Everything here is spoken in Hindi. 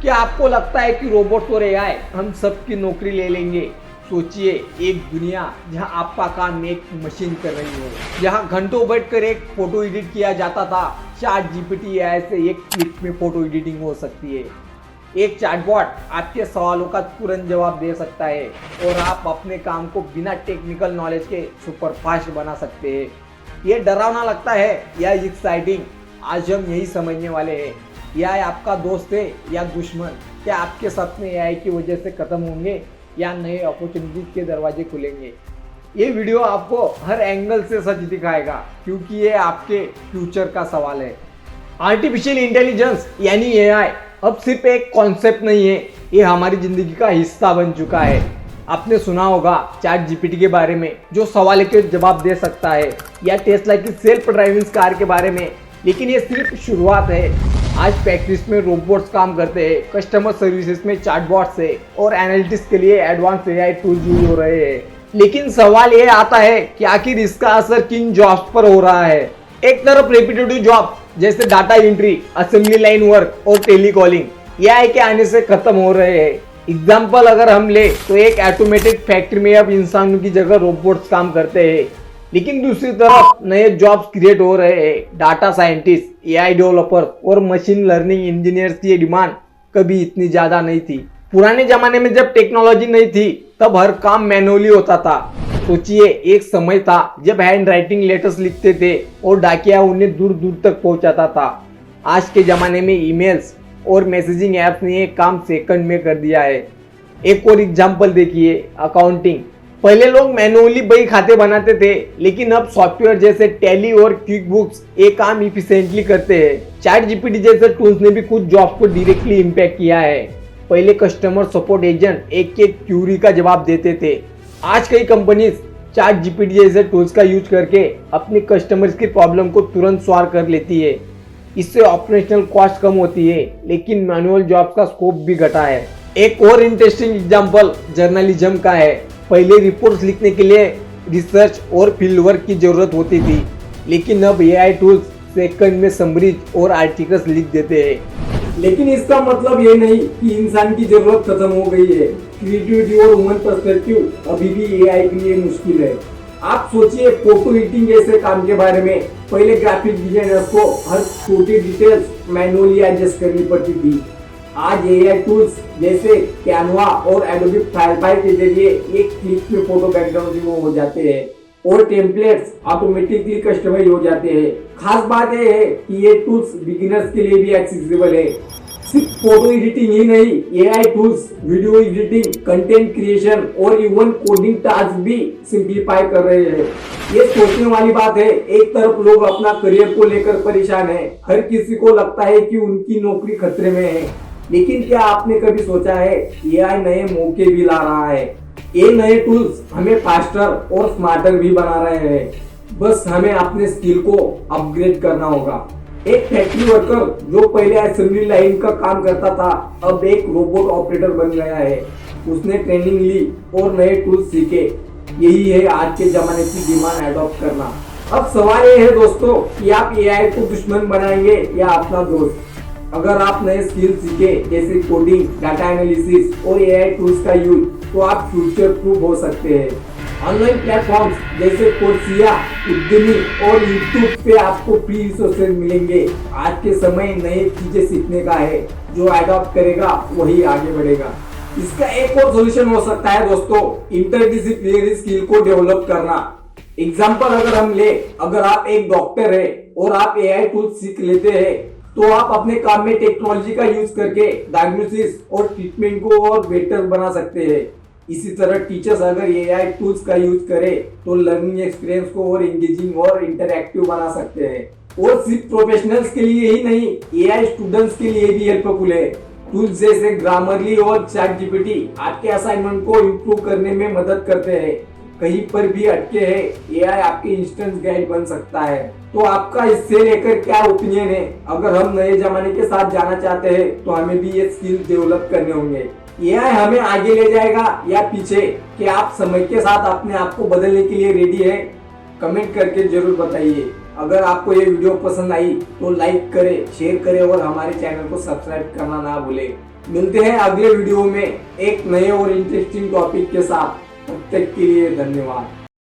क्या आपको लगता है कि रोबोट और एआई हम सबकी नौकरी ले लेंगे? सोचिए, एक दुनिया जहां आपका काम एक मशीन कर रही हो, जहां घंटों बैठकर एक फोटो एडिट किया जाता था, चैट जीपीटी एआई से एक क्लिक में फोटो एडिटिंग हो सकती है। एक चैटबॉट आपके सवालों का तुरंत जवाब दे सकता है और आप अपने काम को बिना टेक्निकल नॉलेज के सुपरफास्ट बना सकते हैं। ये डरावना लगता है या एक्साइटिंग? आज हम यही समझने वाले हैं। एआई आपका दोस्त है या दुश्मन? क्या आपके सपने एआई की वजह से खत्म होंगे या नए अपॉर्चुनिटीज के दरवाजे खुलेंगे? ये वीडियो आपको हर एंगल से सच दिखाएगा, क्योंकि ये आपके फ्यूचर का सवाल है। आर्टिफिशियल इंटेलिजेंस यानी एआई अब सिर्फ एक कॉन्सेप्ट नहीं है, ये हमारी जिंदगी का हिस्सा बन चुका है। आपने सुना होगा चैट जीपीटी के बारे में, जो सवाल के जवाब दे सकता है, या टेस्ला की सेल्फ ड्राइविंग कार के बारे में, लेकिन ये सिर्फ शुरुआत है। आज फैक्ट्रीज में रोबोट्स काम करते हैं, कस्टमर सर्विसेज में चैटबॉट्स है और एनालिटिक्स के लिए एडवांस एआई टूल्स यूज हो रहे हैं। लेकिन सवाल ये आता है कि आखिर इसका असर किन जॉब्स पर हो रहा है? एक तरफ रेपिटेटिव जॉब जैसे data entry, assembly line work और टेलीकॉलिंग एआई के आने से खत्म हो रहे हैं। एग्जाम्पल अगर हम ले तो एक ऑटोमेटेड फैक्ट्री में अब इंसानों की जगह रोबोट्स काम करते हैं। लेकिन दूसरी तरफ नए जॉब्स क्रिएट हो रहे हैं। डाटा साइंटिस्ट, एआई डेवलपर और मशीन लर्निंग इंजीनियर्स की डिमांड कभी इतनी ज्यादा नहीं थी। पुराने जमाने में जब टेक्नोलॉजी नहीं थी तब हर काम मैनुअली होता था। सोचिए, एक समय था जब हैंड राइटिंग लेटर्स लिखते थे और डाकिया उन्हें दूर दूर तक पहुंचाता था। आज के जमाने में ईमेल्स और मैसेजिंग ऐप्स ने ये काम सेकंड में कर दिया है। एक और एग्जांपल देखिए, अकाउंटिंग। पहले लोग मैनुअली बही खाते बनाते थे, लेकिन अब सॉफ्टवेयर जैसे टैली और क्विक बुक्स ये काम इफिशिएंटली करते हैं। चैट जीपीटी जैसे टूल्स ने भी कुछ जॉब्स को डायरेक्टली इम्पैक्ट किया है। पहले कस्टमर सपोर्ट एजेंट एक एक क्यूरी का जवाब देते थे। आज कई कंपनीज चैट जीपीटी जैसे टूल्स का यूज करके अपने कस्टमर्स की प्रॉब्लम को तुरंत सॉल्व कर लेती है। इससे ऑपरेशनल कॉस्ट कम होती है, लेकिन मैनुअल जॉब का स्कोप भी घटा है। एक और इंटरेस्टिंग एग्जांपल जर्नलिज्म का है। पहले रिपोर्ट्स लिखने के लिए रिसर्च और फील्ड वर्क की जरूरत होती थी, लेकिन अब एआई टूल्स सेकंड में समरीज और आर्टिकल्स लिख देते हैं। लेकिन इसका मतलब ये नहीं कि इंसान की जरूरत खत्म हो गई है। क्रिएटिविटी और ह्यूमन पर्सपेक्टिव अभी भी एआई के लिए मुश्किल है। आप सोचिए, फोटो एडिटिंग जैसे काम के बारे में। पहले ग्राफिक डिजाइनर्स को हर छोटी डिटेल्स मैनुअली एडजस्ट करनी पड़ती थी। आज एआई टूल्स जैसे कैनवा और एडोबी फायरफ्लाई के जरिए एक क्लिक में फोटो बैकग्राउंड रिमूव हो जाते हैं और टेम्पलेट्स ऑटोमेटिकली कस्टमाइज हो जाते हैं। खास बात यह है कि ये टूल्स बिगिनर्स के लिए भी एक्सेसिबल है। सिर्फ फोटो एडिटिंग ही नहीं, AI tools video editing, content creation और इवन कोडिंग टास्क भी सिंप्लीफाई कर रहे हैं। ये सोचने वाली बात है। एक तरफ लोग अपना करियर को लेकर परेशान हैं, हर किसी को लगता है कि उनकी नौकरी खतरे में है। लेकिन क्या आपने कभी सोचा है, एआई नए मौके भी ला रहा है। ये नए टूल्स हमें फास्टर और स्मार्टर भी बना रहे हैं। बस हमें अपने स्किल को अपग्रेड करना होगा। एक फैक्ट्री वर्कर जो पहले असेंबली लाइन का काम करता था, अब एक रोबोट ऑपरेटर बन गया है। उसने ट्रेनिंग ली और नए टूल्स सीखे। यही है आज के जमाने की डिमांड अडॉप्ट करना। अब सवाल ये है दोस्तों कि आप एआई को दुश्मन बनाएंगे या अपना दोस्त? अगर आप नए स्किल सीखे जैसे कोडिंग, डाटा एनालिसिस और एआई टूल्स का यूज, तो आप फ्यूचर प्रूफ हो सकते हैं। ऑनलाइन प्लेटफॉर्म्स जैसे कोर्सिया, उद्यमी और यूट्यूब पे आपको फ्री रिसोर्सेज मिलेंगे। आज के समय नई चीजें सीखने का है। जो अडॉप्ट करेगा वही आगे बढ़ेगा। इसका एक और सोल्यूशन हो सकता है दोस्तों, इंटरडिसिप्लिनरी स्किल को डेवलप करना। एग्जाम्पल अगर हम ले, अगर आप एक डॉक्टर है और आप एआई टूल्स सीख लेते हैं, तो आप अपने काम में टेक्नोलॉजी का यूज करके डायग्नोसिस और ट्रीटमेंट को और बेटर बना सकते हैं। इसी तरह टीचर्स अगर एआई टूल्स का यूज करें तो लर्निंग एक्सपीरियंस को और एंगेजिंग और इंटरैक्टिव बना सकते हैं। और सिर्फ प्रोफेशनल्स के लिए ही नहीं, एआई स्टूडेंट्स के लिए भी हेल्पफुल है। टूल्स जैसे ग्रामरली और चैट जीपीटी आपके असाइनमेंट को इम्प्रूव करने में मदद करते हैं। कहीं पर भी अटके हैं, एआई आपके इंस्टेंट गाइड बन सकता है। तो आपका इससे लेकर क्या ओपिनियन है? अगर हम नए जमाने के साथ जाना चाहते हैं तो हमें भी ये स्किल डेवलप करने होंगे। एआई हमें आगे ले जाएगा या पीछे? क्या आप समय के साथ अपने आप को बदलने के लिए रेडी है? कमेंट करके जरूर बताइए। अगर आपको ये वीडियो पसंद आई तो लाइक करें, शेयर करें और हमारे चैनल को सब्सक्राइब करना ना भूलें। मिलते हैं अगले वीडियो में एक नए और इंटरेस्टिंग टॉपिक के साथ। तब तक के लिए धन्यवाद।